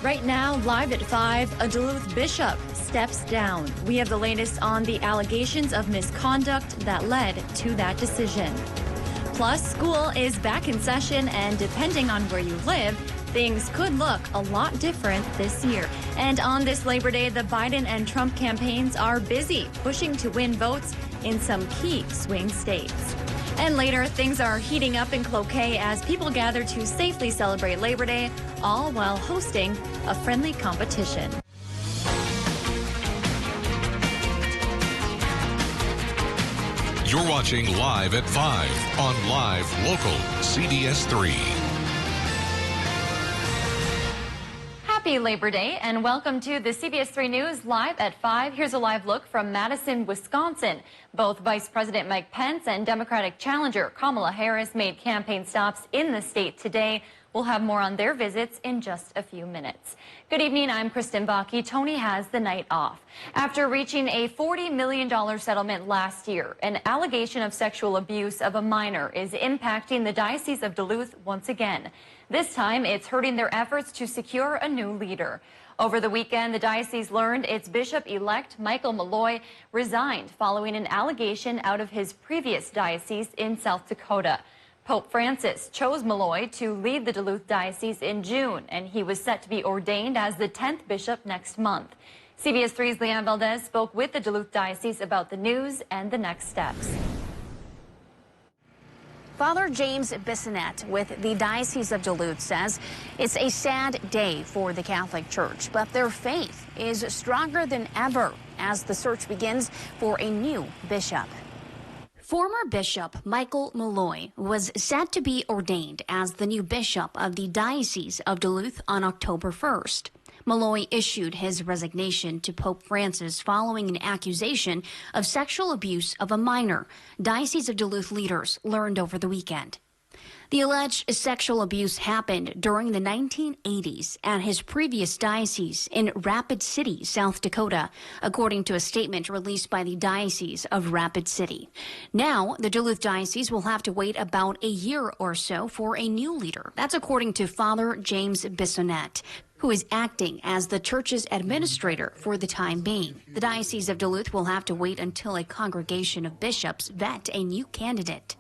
Right now, live at 5, a Duluth bishop steps down. We have the latest on the allegations of misconduct that led to that decision. Plus, school is back in session, and depending on where you live, things could look a lot different this year. And on this Labor Day, the Biden and Trump campaigns are busy pushing to win votes in some key swing states. And later, things are heating up in Cloquet as people gather to safely celebrate Labor Day, all while hosting a friendly competition. You're watching Live at 5 on Live Local CBS 3. Happy Labor Day and welcome to the CBS 3 News Live at 5. Here's a live look from Madison, Wisconsin. Both Vice President Mike Pence and Democratic challenger Kamala Harris made campaign stops in the state today. We'll have more on their visits in just a few minutes. Good evening, I'm Kristen Bakke. Tony has the night off. After reaching a $40 million settlement last year, an allegation of sexual abuse of a minor is impacting the Diocese of Duluth once again. This time, it's hurting their efforts to secure a new leader. Over the weekend, the diocese learned its bishop-elect, Michael Malloy, resigned following an allegation out of his previous diocese in South Dakota. Pope Francis chose Malloy to lead the Duluth Diocese in June, and he was set to be ordained as the 10th bishop next month. CBS 3's Leanne Valdez spoke with the Duluth Diocese about the news and the next steps. Father James Bissonette with the Diocese of Duluth says it's a sad day for the Catholic Church, but their faith is stronger than ever as the search begins for a new bishop. Former Bishop Michael Malloy was set to be ordained as the new bishop of the Diocese of Duluth on October 1st. Malloy issued his resignation to Pope Francis following an accusation of sexual abuse of a minor, Diocese of Duluth leaders learned over the weekend. The alleged sexual abuse happened during the 1980s at his previous diocese in Rapid City, South Dakota, according to a statement released by the Diocese of Rapid City. Now, the Duluth Diocese will have to wait about a year or so for a new leader. That's according to Father James Bissonette, who is acting as the church's administrator for the time being. The Diocese of Duluth will have to wait until a congregation of bishops vet a new candidate.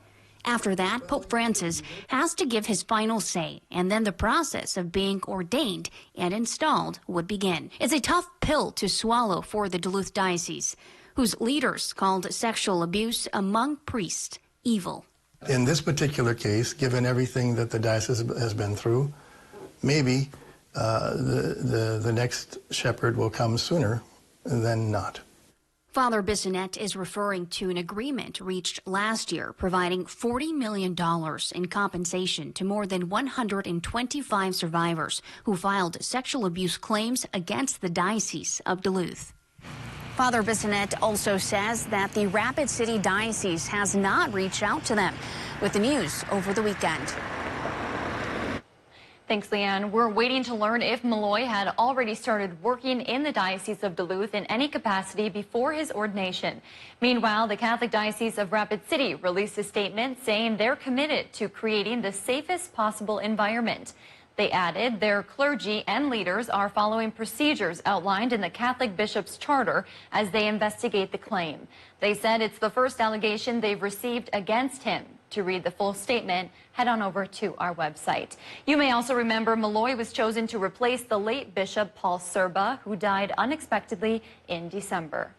After that, Pope Francis has to give his final say, and then the process of being ordained and installed would begin. It's a tough pill to swallow for the Duluth Diocese, whose leaders called sexual abuse among priests evil. In this particular case, given everything that the diocese has been through, maybe the next shepherd will come sooner than not. Father Bissonette is referring to an agreement reached last year providing $40 million in compensation to more than 125 survivors who filed sexual abuse claims against the Diocese of Duluth. Father Bissonette also says that the Rapid City Diocese has not reached out to them with the news over the weekend. Thanks, Leanne. We're waiting to learn if Malloy had already started working in the Diocese of Duluth in any capacity before his ordination. Meanwhile, the Catholic Diocese of Rapid City released a statement saying they're committed to creating the safest possible environment. They added their clergy and leaders are following procedures outlined in the Catholic Bishop's Charter as they investigate the claim. They said it's the first allegation they've received against him. To read the full statement, head on over to our website. You may also remember Malloy was chosen to replace the late Bishop Paul Serba, who died unexpectedly in December.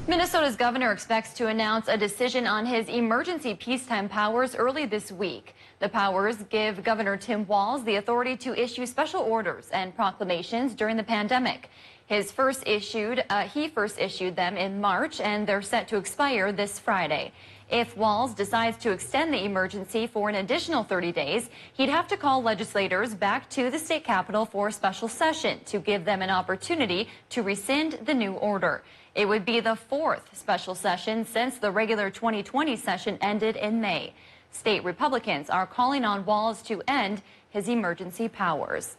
Minnesota's governor expects to announce a decision on his emergency peacetime powers early this week. The powers give Governor Tim Walz the authority to issue special orders and proclamations during the pandemic. He first issued them in March, and they're set to expire this Friday. If Walz decides to extend the emergency for an additional 30 days, he'd have to call legislators back to the state capitol for a special session to give them an opportunity to rescind the new order. It would be the fourth special session since the regular 2020 session ended in May. State Republicans are calling on Walz to end his emergency powers.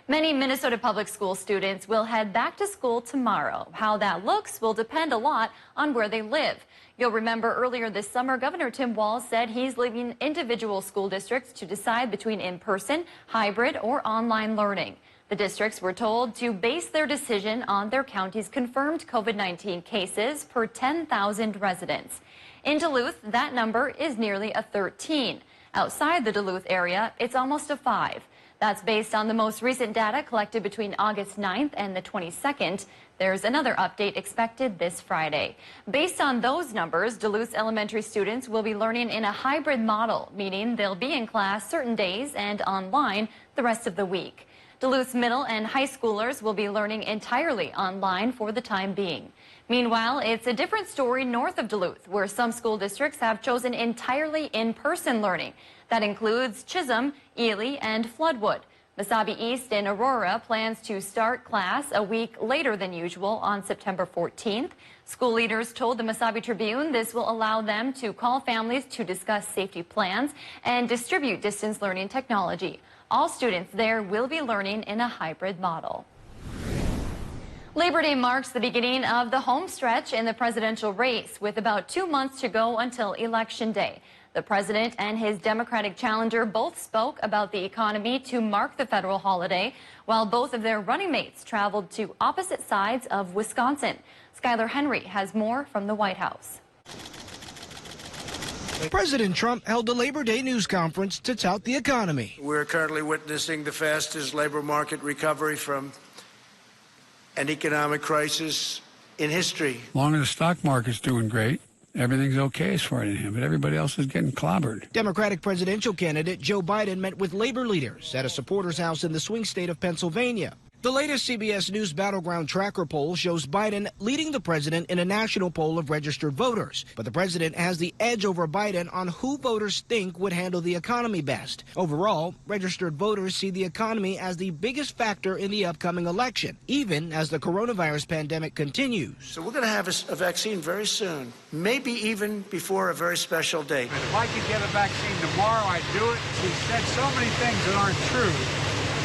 Many Minnesota public school students will head back to school tomorrow. How that looks will depend a lot on where they live. You'll remember earlier this summer, Governor Tim Walz said he's leaving individual school districts to decide between in-person, hybrid, or online learning. The districts were told to base their decision on their county's confirmed COVID-19 cases per 10,000 residents. In Duluth, that number is nearly a 13. Outside the Duluth area, it's almost a 5. That's based on the most recent data collected between August 9th and the 22nd. There's another update expected this Friday. Based on those numbers, Duluth's elementary students will be learning in a hybrid model, meaning they'll be in class certain days and online the rest of the week. Duluth's middle and high schoolers will be learning entirely online for the time being. Meanwhile, it's a different story north of Duluth, where some school districts have chosen entirely in-person learning. That includes Chisholm, Ely, and Floodwood. Mesabi East in Aurora plans to start class a week later than usual on September 14th. School leaders told the Mesabi Tribune this will allow them to call families to discuss safety plans and distribute distance learning technology. All students there will be learning in a hybrid model. Labor Day marks the beginning of the home stretch in the presidential race, with about 2 months to go until Election Day. The president and his Democratic challenger both spoke about the economy to mark the federal holiday, while both of their running mates traveled to opposite sides of Wisconsin. Skylar Henry has more from the White House. President Trump held a Labor Day news conference to tout the economy. We're currently witnessing the fastest labor market recovery from an economic crisis in history. As long as the stock market's doing great, everything's okay as far as him, but everybody else is getting clobbered. Democratic presidential candidate Joe Biden met with labor leaders at a supporters' house in the swing state of Pennsylvania. The latest CBS News Battleground Tracker poll shows Biden leading the president in a national poll of registered voters. But the president has the edge over Biden on who voters think would handle the economy best. Overall, registered voters see the economy as the biggest factor in the upcoming election, even as the coronavirus pandemic continues. So we're going to have a vaccine very soon, maybe even before a very special date. If I could get a vaccine tomorrow, I'd do it. She said so many things that aren't true.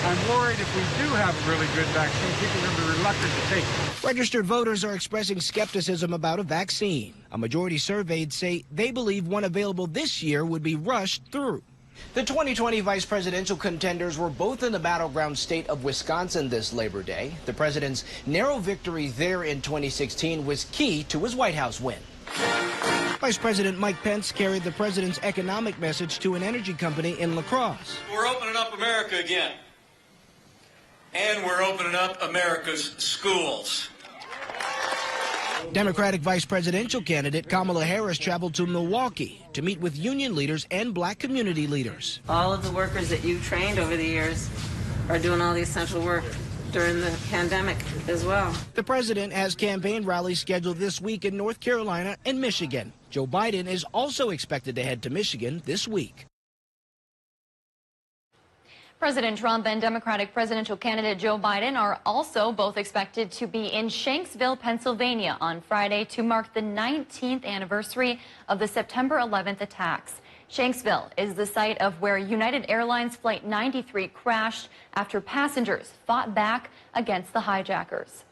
I'm worried if we do have a really good vaccine, people are going to be reluctant to take it. Registered voters are expressing skepticism about a vaccine. A majority surveyed say they believe one available this year would be rushed through. The 2020 vice presidential contenders were both in the battleground state of Wisconsin this Labor Day. The president's narrow victory there in 2016 was key to his White House win. Vice President Mike Pence carried the president's economic message to an energy company in La Crosse. We're opening up America again. And we're opening up America's schools. Democratic vice presidential candidate Kamala Harris traveled to Milwaukee to meet with union leaders and black community leaders. All of the workers that you've trained over the years are doing all the essential work during the pandemic as well. The president has campaign rallies scheduled this week in North Carolina and Michigan. Joe Biden is also expected to head to Michigan this week. President Trump and Democratic presidential candidate Joe Biden are also both expected to be in Shanksville, Pennsylvania on Friday to mark the 19th anniversary of the September 11th attacks. Shanksville is the site of where United Airlines Flight 93 crashed after passengers fought back against the hijackers.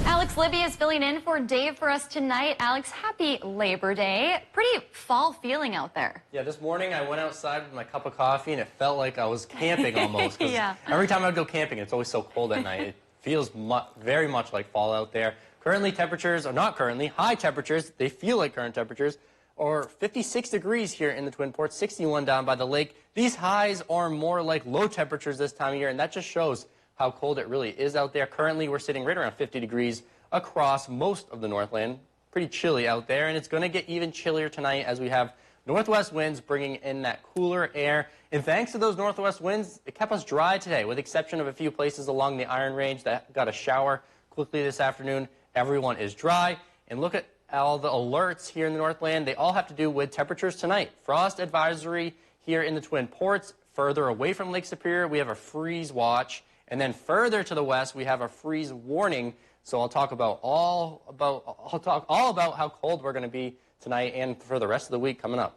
Alex Libby is filling in for Dave for us tonight. Alex, happy Labor Day. Pretty fall feeling out there. Yeah, this morning I went outside with my cup of coffee and it felt like I was camping almost. Yeah. Every time I go camping, it's always so cold at night. It feels very much like fall out there. Currently temperatures, or not currently, high temperatures, they feel like current temperatures, or 56 degrees here in the Twin Ports, 61 down by the lake. These highs are more like low temperatures this time of year, and that just shows how cold it really is out there. Currently, we're sitting right around 50 degrees across most of the Northland. Pretty chilly out there, and it's going to get even chillier tonight as we have northwest winds bringing in that cooler air. And thanks to those northwest winds, it kept us dry today, with the exception of a few places along the Iron Range that got a shower quickly this afternoon. Everyone is dry. And look at all the alerts here in the Northland. They all have to do with temperatures tonight. Frost advisory here in the Twin Ports. Further away from Lake Superior, we have a freeze watch. And then further to the west, we have a freeze warning. So I'll talk all about how cold we're going to be tonight and for the rest of the week coming up.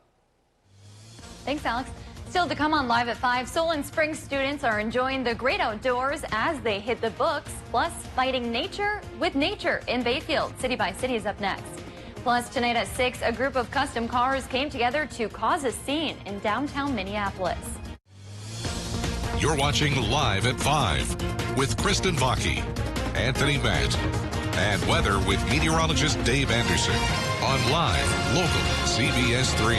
Thanks, Alex. Still to come on Live at 5, Solon Springs students are enjoying the great outdoors as they hit the books, plus fighting nature with nature in Bayfield. City by City is up next. Plus, tonight at 6, a group of custom cars came together to cause a scene in downtown Minneapolis. You're watching Live at 5 with Kristen Vaki, Anthony Matt, and weather with meteorologist Dave Anderson on Live Local CBS 3.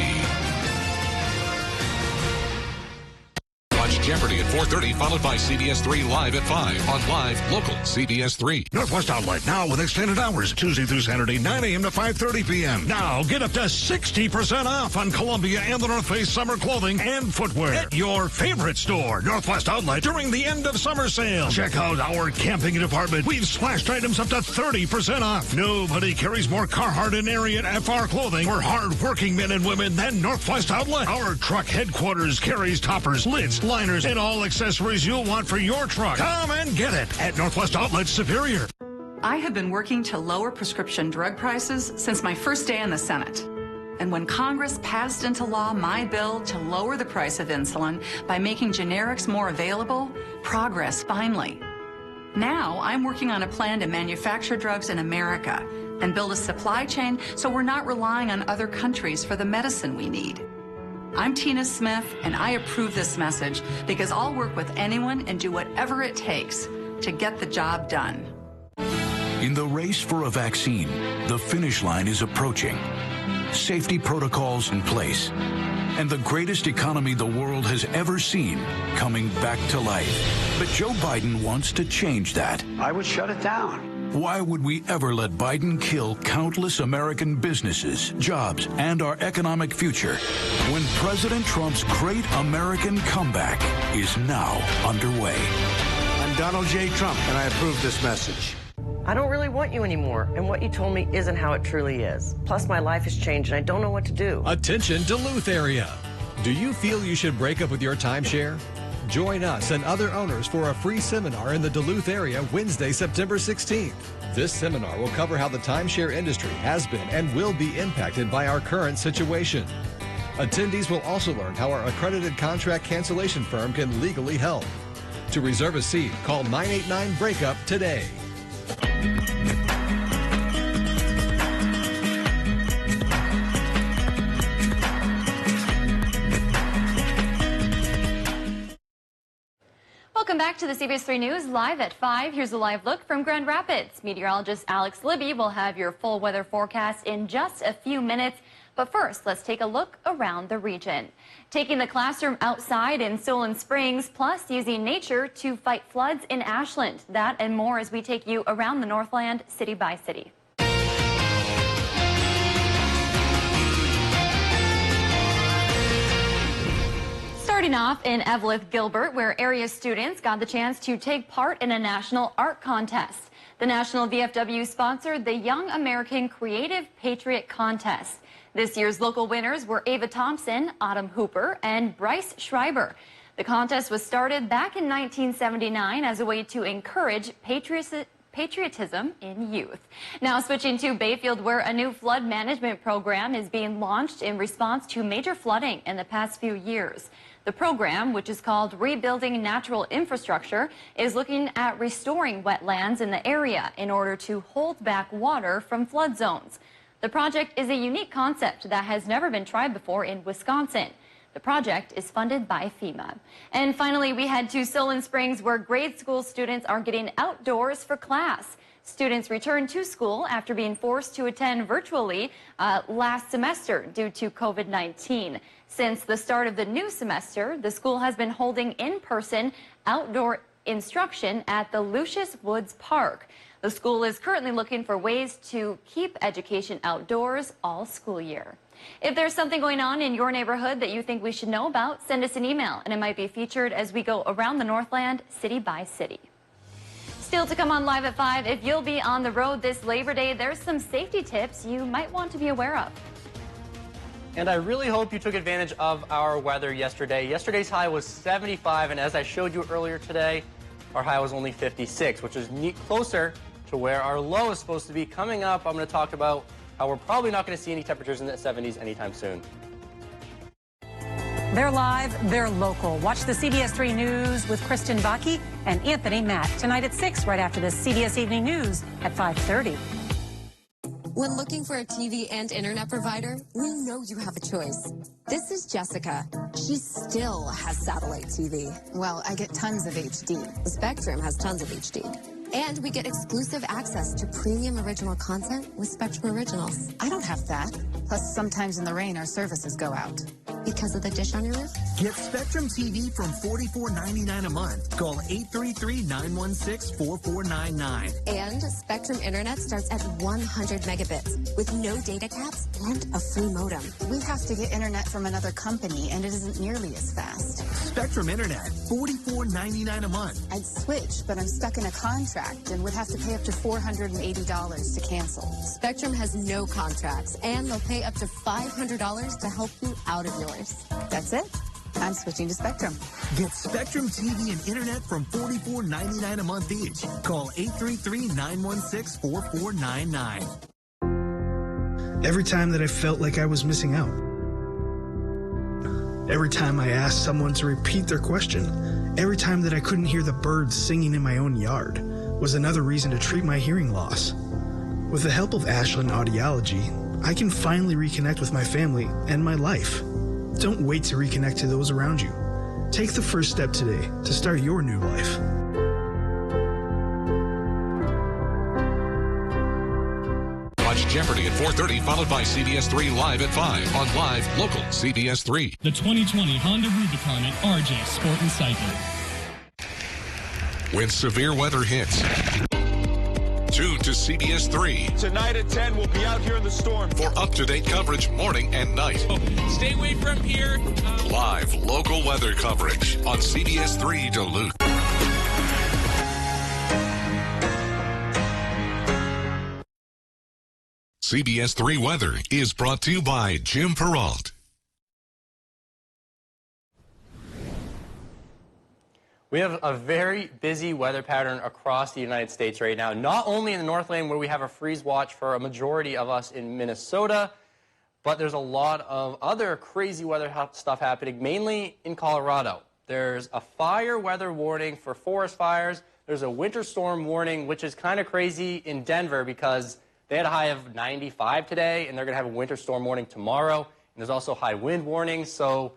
Watch Jeopardy at 4:30, followed by CBS 3 Live at 5 on Live Local CBS 3. Northwest Outlet now with extended hours, Tuesday through Saturday, 9 a.m. to 5:30 p.m. Now get up to 60% off on Columbia and the North Face summer clothing and footwear at your favorite store, Northwest Outlet, during the end of summer sale. Check out our camping department. We've slashed items up to 30% off. Nobody carries more Carhartt and Ariat FR clothing for hard-working men and women than Northwest Outlet. Our truck headquarters carries toppers, lids, liners, and all accessories you'll want for your truck. Come and get it at Northwest Outlet Superior. I have been working to lower prescription drug prices since my first day in the Senate. And when Congress passed into law my bill to lower the price of insulin by making generics more available, progress finally. Now I'm working on a plan to manufacture drugs in America and build a supply chain so we're not relying on other countries for the medicine we need. I'm Tina Smith, and I approve this message because I'll work with anyone and do whatever it takes to get the job done. In the race for a vaccine, the finish line is approaching. Safety protocols in place, and the greatest economy the world has ever seen coming back to life. But Joe Biden wants to change that. I would shut it down. Why would we ever let Biden kill countless American businesses, jobs, and our economic future when President Trump's great American comeback is now underway? I'm Donald J. Trump, and I approve this message. I don't really want you anymore, and what you told me isn't how it truly is. Plus, my life has changed, and I don't know what to do. Attention, Duluth area. Do you feel you should break up with your timeshare? Join us and other owners for a free seminar in the Duluth area Wednesday, September 16th. This seminar will cover how the timeshare industry has been and will be impacted by our current situation. Attendees will also learn how our accredited contract cancellation firm can legally help. To reserve a seat, call 989-BREAKUP today. Welcome back to the CBS 3 News Live at 5. Here's a live look from Grand Rapids. Meteorologist Alex Libby will have your full weather forecast in just a few minutes. But first, let's take a look around the region. Taking the classroom outside in Solon Springs, plus using nature to fight floods in Ashland. That and more as we take you around the Northland city by city. Starting off in Eveleth Gilbert, where area students got the chance to take part in a national art contest. The National VFW sponsored the Young American Creative Patriot Contest. This year's local winners were Ava Thompson, Autumn Hooper, and Bryce Schreiber. The contest was started back in 1979 as a way to encourage patriotism in youth. Now switching to Bayfield, where a new flood management program is being launched in response to major flooding in the past few years. The program, which is called Rebuilding Natural Infrastructure, is looking at restoring wetlands in the area in order to hold back water from flood zones. The project is a unique concept that has never been tried before in Wisconsin. The project is funded by FEMA. And finally, we head to Solon Springs, where grade school students are getting outdoors for class. Students returned to school after being forced to attend virtually last semester due to COVID-19. Since the start of the new semester, the school has been holding in-person outdoor instruction at the Lucius Woods Park. The school is currently looking for ways to keep education outdoors all school year. If there's something going on in your neighborhood that you think we should know about, send us an email and it might be featured as we go around the Northland city by city. Still to come on Live at 5, if you'll be on the road this Labor Day, there's some safety tips you might want to be aware of. And I really hope you took advantage of our weather yesterday. Yesterday's high was 75, and as I showed you earlier today, our high was only 56, which is closer to where our low is supposed to be. Coming up, I'm going to talk about how we're probably not going to see any temperatures in the 70s anytime soon. They're live, they're local. Watch the CBS 3 News with Kristen Vaki and Anthony Matt tonight at 6, right after the CBS Evening News at 5:30. When looking for a TV and internet provider, we know you have a choice. This is Jessica. She still has satellite TV. Well, I get tons of HD. Spectrum has tons of HD. And we get exclusive access to premium original content with Spectrum Originals. I don't have that. Plus, sometimes in the rain, our services go out. Because of the dish on your roof? Get Spectrum TV from $44.99 a month. Call 833-916-4499. And Spectrum Internet starts at 100 megabits with no data caps and a free modem. We have to get internet from another company, and it isn't nearly as fast. Spectrum Internet, $44.99 a month. I'd switch, but I'm stuck in a contract and would have to pay up to $480 to cancel. Spectrum has no contracts, and they'll pay up to $500 to help you out of yours. That's it. I'm switching to Spectrum. Get Spectrum TV and internet from $44.99 a month each. Call 833-916-4499. Every time that I felt like I was missing out. Every time I asked someone to repeat their question. Every time that I couldn't hear the birds singing in my own yard was another reason to treat my hearing loss. With the help of Ashland Audiology, I can finally reconnect with my family and my life. Don't wait to reconnect to those around you. Take the first step today to start your new life. Watch Jeopardy at 4:30, followed by CBS 3 Live at 5 on Live Local CBS 3. The 2020 Honda Rubicon at RJ Sport and Cycle. When severe weather hits, tune to CBS 3. Tonight at 10, we'll be out here in the storm. For up-to-date coverage morning and night. Stay away from here. Live local weather coverage on CBS 3 Duluth. CBS 3 Weather is brought to you by Jim Peralt. We have a very busy weather pattern across the United States right now, not only in the Northland where we have a freeze watch for a majority of us in Minnesota, but there's a lot of other crazy weather stuff happening, mainly in Colorado. There's a fire weather warning for forest fires. There's a winter storm warning, which is kind of crazy in Denver because they had a high of 95 today, and they're going to have a winter storm warning tomorrow. And there's also high wind warnings, so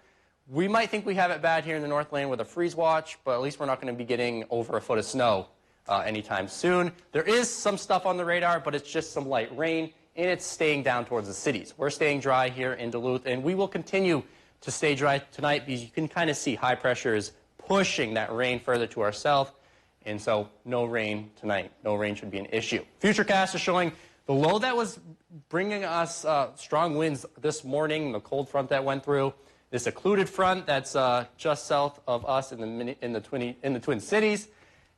we might think we have it bad here in the Northland with a freeze watch, but at least we're not going to be getting over a foot of snow anytime soon. There is some stuff on the radar, but it's just some light rain, and it's staying down towards the cities. We're staying dry here in Duluth, and we will continue to stay dry tonight because you can kind of see high pressure is pushing that rain further to our south, and so no rain tonight. No rain should be an issue. Futurecast is showing the low that was bringing us strong winds this morning, the cold front that went through. This occluded front that's just south of us in the Twin Cities,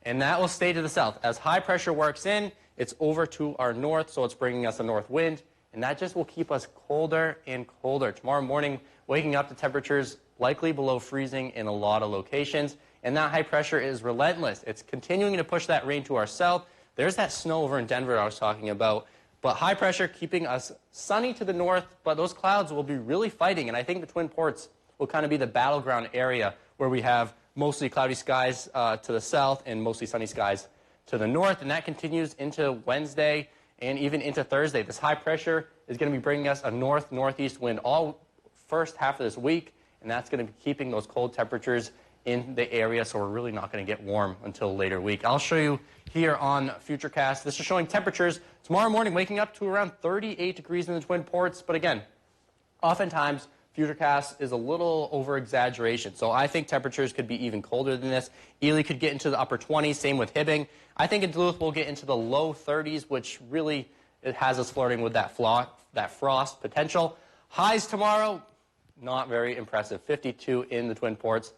and that will stay to the south. As high pressure works in, it's over to our north, so it's bringing us a north wind, and that just will keep us colder and colder. Tomorrow morning, waking up to temperatures likely below freezing in a lot of locations, and that high pressure is relentless. It's continuing to push that rain to our south. There's that snow over in Denver I was talking about. But high pressure keeping us sunny to the north, but those clouds will be really fighting. And I think the Twin Ports will kind of be the battleground area where we have mostly cloudy skies to the south and mostly sunny skies to the north. And that continues into Wednesday and even into Thursday. This high pressure is going to be bringing us a north-northeast wind all first half of this week. And that's going to be keeping those cold temperatures in the area. So we're really not going to get warm until later week. I'll show you here on Futurecast. This is showing temperatures tomorrow morning waking up to around 38 degrees in the Twin Ports. But again, oftentimes Futurecast is a little over-exaggeration. So I think temperatures could be even colder than this. Ely could get into the upper 20s, same with Hibbing. I think in Duluth we'll get into the low 30s, which really it has us flirting with that frost potential. Highs tomorrow, not very impressive. 52 in the Twin Ports.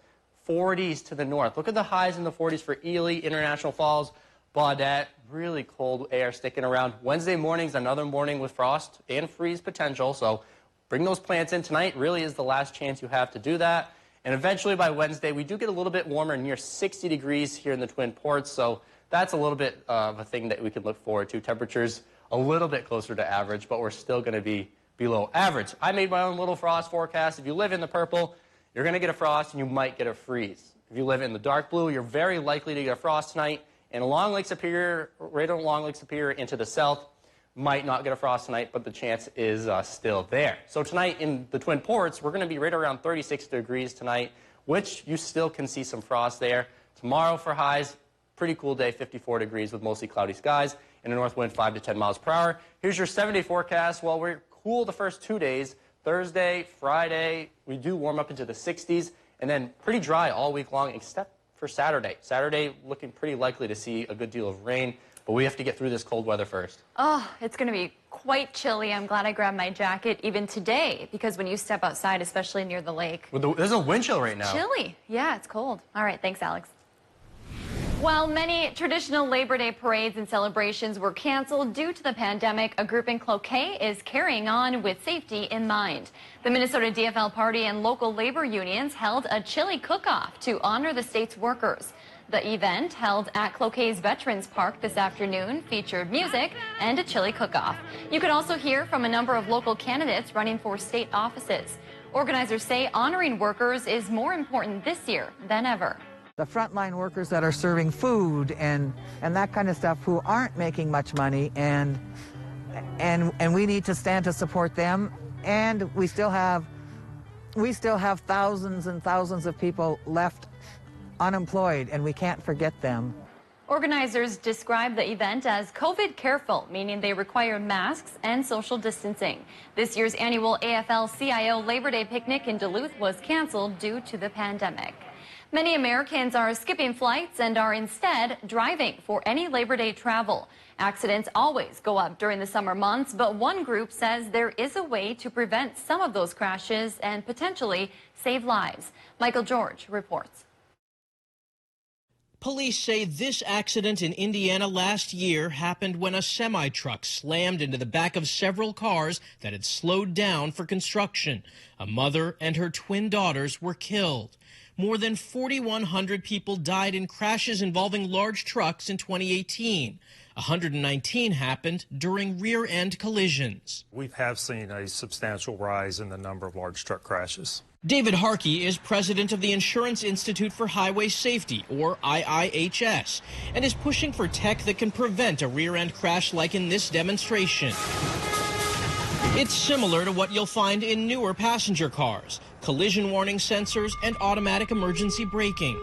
40s to the north. Look at the highs in the 40s for Ely, International Falls, Baudette. Really cold air sticking around. Wednesday morning's another morning with frost and freeze potential, so bring those plants in. Tonight really is the last chance you have to do that. And eventually by Wednesday, we do get a little bit warmer, near 60 degrees here in the Twin Ports, so that's a little bit of a thing that we can look forward to. Temperatures a little bit closer to average, but we're still going to be below average. I made my own little frost forecast. If you live in the purple, you're going to get a frost and you might get a freeze. If you live in the dark blue, you're very likely to get a frost tonight. And along Lake Superior, right along Lake Superior into the south, Might not get a frost tonight, but the chance is still there. So tonight in the Twin Ports, we're going to be right around 36 degrees tonight, which you still can see some frost there. Tomorrow for highs, pretty cool day, 54 degrees with mostly cloudy skies and a north wind 5 to 10 miles per hour. Here's your 7-day forecast. Well, we're cool the first 2 days. Thursday, Friday, we do warm up into the 60s, and then pretty dry all week long except for Saturday. Saturday looking pretty likely to see a good deal of rain, but we have to get through this cold weather first. Oh, it's going to be quite chilly. I'm glad I grabbed my jacket even today, because when you step outside, especially near the lake. Well, there's a wind chill right now. Chilly. Yeah, it's cold. All right, thanks, Alex. While many traditional Labor Day parades and celebrations were canceled due to the pandemic, a group in Cloquet is carrying on with safety in mind. The Minnesota DFL Party and local labor unions held a chili cook-off to honor the state's workers. The event, held at Cloquet's Veterans Park this afternoon, featured music and a chili cook-off. You could also hear from a number of local candidates running for state offices. Organizers say honoring workers is more important this year than ever. The frontline workers that are serving food and that kind of stuff who aren't making much money, and we need to stand to support them. And we still have thousands and thousands of people left unemployed, and we can't forget them. Organizers describe the event as COVID careful, meaning they require masks and social distancing. This year's annual AFL-CIO Labor Day picnic in Duluth was canceled due to the pandemic. Many Americans are skipping flights and are instead driving for any Labor Day travel. Accidents always go up during the summer months, but one group says there is a way to prevent some of those crashes and potentially save lives. Michael George reports. Police say this accident in Indiana last year happened when a semi-truck slammed into the back of several cars that had slowed down for construction. A mother and her twin daughters were killed. More than 4,100 people died in crashes involving large trucks in 2018. 119 happened during rear-end collisions. We have seen a substantial rise in the number of large truck crashes. David Harkey is president of the Insurance Institute for Highway Safety, or IIHS, and is pushing for tech that can prevent a rear-end crash like in this demonstration. It's similar to what you'll find in newer passenger cars: collision warning sensors and automatic emergency braking.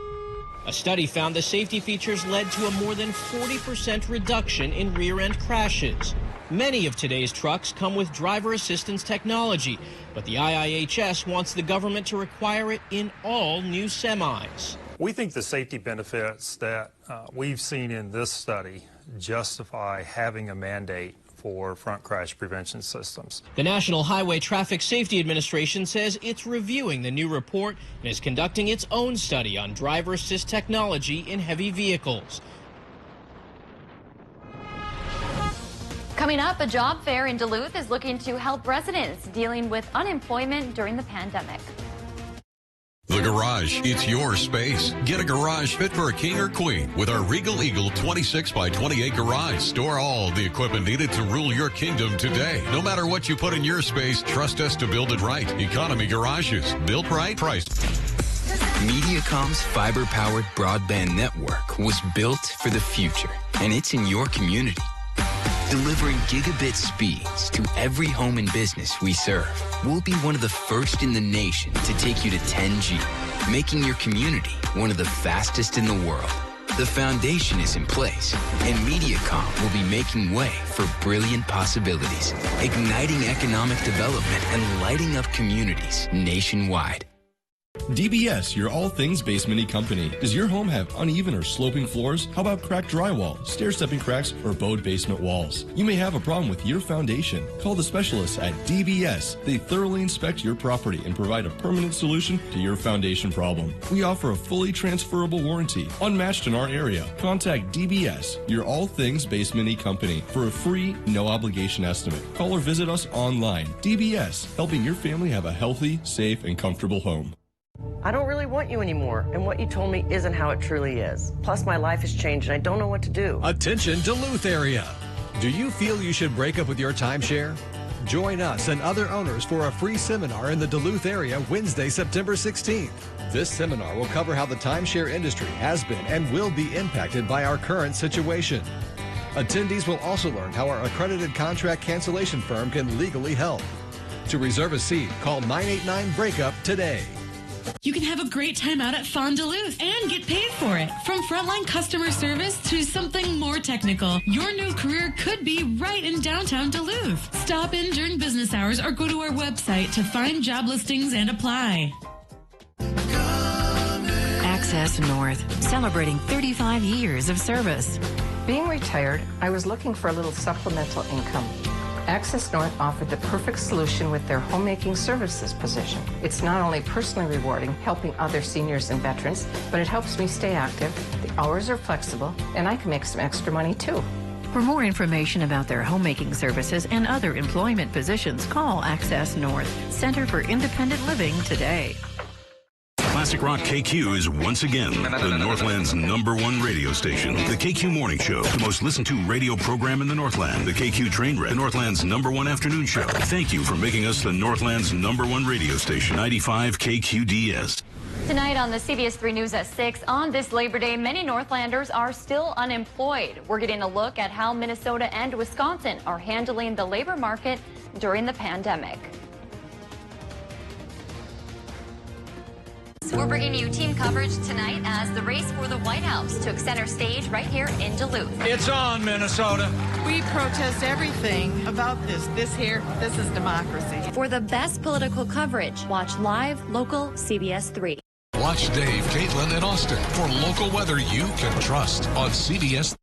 A study found the safety features led to a more than 40% reduction in rear-end crashes. Many of today's trucks come with driver assistance technology, but the IIHS wants the government to require it in all new semis. We think the safety benefits that we've seen in this study justify having a mandate for front crash prevention systems. The National Highway Traffic Safety Administration says it's reviewing the new report and is conducting its own study on driver assist technology in heavy vehicles. Coming up, a job fair in Duluth is looking to help residents dealing with unemployment during the pandemic. The Garage, it's your space. Get a garage fit for a king or queen with our Regal Eagle 26 by 28 garage. Store all the equipment needed to rule your kingdom today. No matter what you put in your space, trust us to build it right. Economy Garages. Built right, priced. Mediacom's fiber-powered broadband network was built for the future, and it's in your community. Delivering gigabit speeds to every home and business we serve. We'll be one of the first in the nation to take you to 10G, making your community one of the fastest in the world. The foundation is in place, and Mediacom will be making way for brilliant possibilities, igniting economic development and lighting up communities nationwide. DBS, your all things basement-y company. Does your home have uneven or sloping floors? How about cracked drywall, stair-stepping cracks, or bowed basement walls? You may have a problem with your foundation. Call the specialists at DBS. They thoroughly inspect your property and provide a permanent solution to your foundation problem. We offer a fully transferable warranty, unmatched in our area. Contact DBS, your all things basement-y company, for a free, no-obligation estimate. Call or visit us online. DBS, helping your family have a healthy, safe, and comfortable home. I don't really want you anymore, and what you told me isn't how it truly is. Plus, my life has changed, and I don't know what to do. Attention, Duluth area. Do you feel you should break up with your timeshare? Join us and other owners for a free seminar in the Duluth area Wednesday, September 16th. This seminar will cover how the timeshare industry has been and will be impacted by our current situation. Attendees will also learn how our accredited contract cancellation firm can legally help. To reserve a seat, call 989-BREAKUP today. You can have a great time out at Fond Duluth and get paid for it. From frontline customer service to something more technical, your new career could be right in downtown Duluth. Stop in during business hours or go to our website to find job listings and apply. Access North, celebrating 35 years of service. Being retired, I was looking for a little supplemental income. Access North offered the perfect solution with their homemaking services position. It's not only personally rewarding, helping other seniors and veterans, but it helps me stay active, the hours are flexible, and I can make some extra money too. For more information about their homemaking services and other employment positions, call Access North, Center for Independent Living today. Classic Rock KQ is once again the Northland's #1 radio station. The KQ Morning Show, the most listened to radio program in the Northland. The KQ Train Wreck, the Northland's #1 afternoon show. Thank you for making us the Northland's #1 radio station. 95 KQDS. Tonight on the CBS 3 News at 6, on this Labor Day, many Northlanders are still unemployed. We're getting a look at how Minnesota and Wisconsin are handling the labor market during the pandemic. We're bringing you team coverage tonight as the race for the White House took center stage right here in Duluth. It's on, Minnesota. We protest everything about this. This is democracy. For the best political coverage, watch live, local, CBS 3. Watch Dave, Caitlin, and Austin for local weather you can trust on CBS.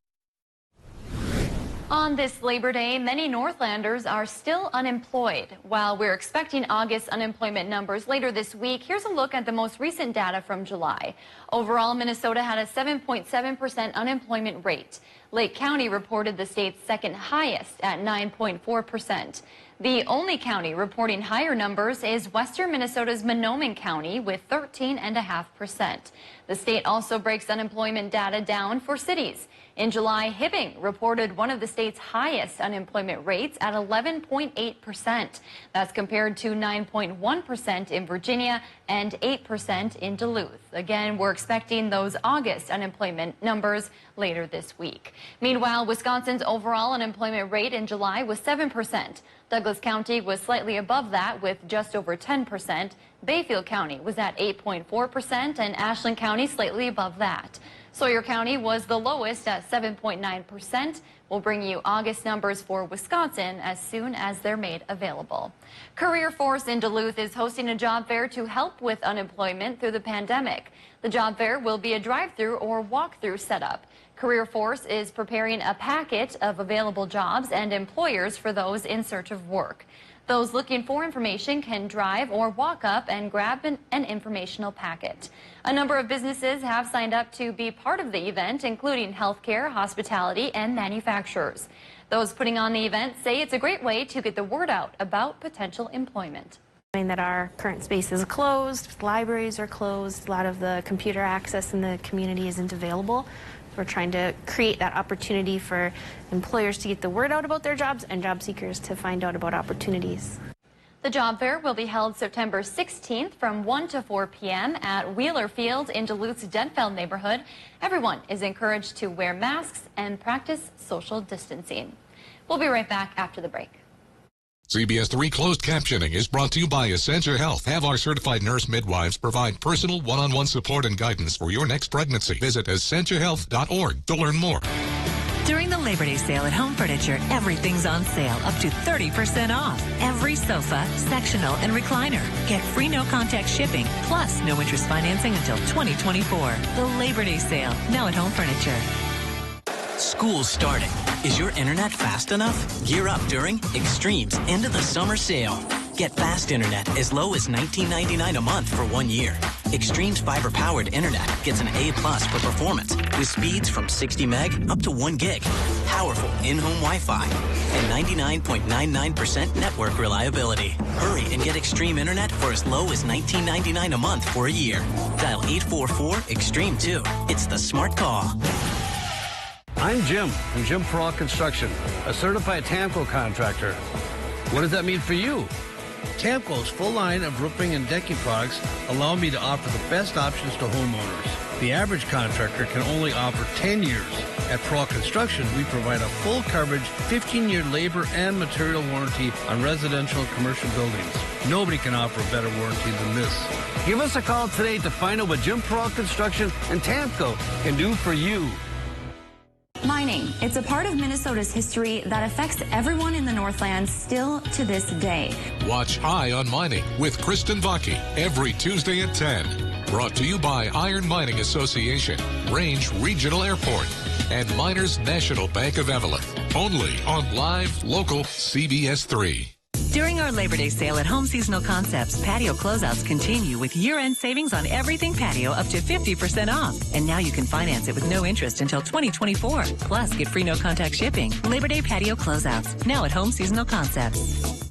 On this Labor Day, many Northlanders are still unemployed. While we're expecting August unemployment numbers later this week, here's a look at the most recent data from July. Overall, Minnesota had a 7.7% unemployment rate. Lake County reported the state's second highest at 9.4%. The only county reporting higher numbers is western Minnesota's Mahnomen County with 13.5%. The state also breaks unemployment data down for cities. In July, Hibbing reported one of the state's highest unemployment rates at 11.8%. That's compared to 9.1% in Virginia and 8% in Duluth. Again, we're expecting those August unemployment numbers later this week. Meanwhile, Wisconsin's overall unemployment rate in July was 7%. Douglas County was slightly above that with just over 10%. Bayfield County was at 8.4% and Ashland County slightly above that. Sawyer County was the lowest at 7.9%. We'll bring you August numbers for Wisconsin as soon as they're made available. Career Force in Duluth is hosting a job fair to help with unemployment through the pandemic. The job fair will be a drive-through or walk-through setup. Career Force is preparing a packet of available jobs and employers for those in search of work. Those looking for information can drive or walk up and grab an informational packet. A number of businesses have signed up to be part of the event, including healthcare, hospitality, and manufacturers. Those putting on the event say it's a great way to get the word out about potential employment. That our current space is closed, libraries are closed, a lot of the computer access in the community isn't available. We're trying to create that opportunity for employers to get the word out about their jobs and job seekers to find out about opportunities. The job fair will be held September 16th from 1 to 4 p.m. at Wheeler Field in Duluth's Denfeld neighborhood. Everyone is encouraged to wear masks and practice social distancing. We'll be right back after the break. CBS 3 closed captioning is brought to you by Essentia Health. Have our certified nurse midwives provide personal one-on-one support and guidance for your next pregnancy. Visit essentiahealth.org to learn more. During the Labor Day sale at Home Furniture, everything's on sale, up to 30% off. Every sofa, sectional, and recliner. Get free no-contact shipping, plus no interest financing until 2024. The Labor Day sale, now at Home Furniture. School's starting. Is your internet fast enough? Gear up during Extreme's end of the summer sale. Get fast internet as low as $19.99 a month for 1 year. Extreme's fiber-powered internet gets an A+ for performance with speeds from 60 meg up to 1 gig. Powerful in-home Wi-Fi and 99.99% network reliability. Hurry and get Extreme internet for as low as $19.99 a month for a year. Dial 844-EXTREME2. It's the smart call. I'm Jim from Jim Peralt Construction, a certified TAMCO contractor. What does that mean for you? TAMCO's full line of roofing and decking products allow me to offer the best options to homeowners. The average contractor can only offer 10 years. At Pro Construction, we provide a full coverage 15-year labor and material warranty on residential and commercial buildings. Nobody can offer a better warranty than this. Give us a call today to find out what Jim Pro Construction and TAMCO can do for you. Mining. It's a part of Minnesota's history that affects everyone in the Northlands still to this day. Watch Eye on Mining with Kristen Vaki every Tuesday at 10. Brought to you by Iron Mining Association, Range Regional Airport, and Miners National Bank of Evelyn. Only on live, local CBS 3. During our Labor Day sale at Home Seasonal Concepts, patio closeouts continue with year-end savings on everything patio up to 50% off. And now you can finance it with no interest until 2024. Plus, get free no-contact shipping. Labor Day patio closeouts, now at Home Seasonal Concepts.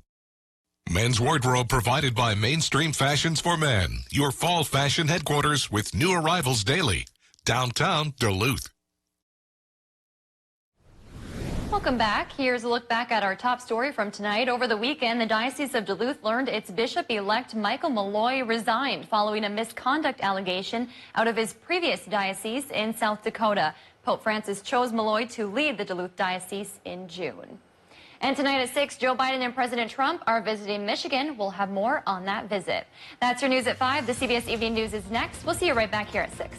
Men's wardrobe provided by Mainstream Fashions for Men. Your fall fashion headquarters with new arrivals daily. Downtown Duluth. Welcome back. Here's a look back at our top story from tonight. Over the weekend, the Diocese of Duluth learned its bishop-elect Michael Malloy resigned following a misconduct allegation out of his previous diocese in South Dakota. Pope Francis chose Malloy to lead the Duluth Diocese in June. And tonight at 6, Joe Biden and President Trump are visiting Michigan. We'll have more on that visit. That's your news at 5. The CBS Evening News is next. We'll see you right back here at 6.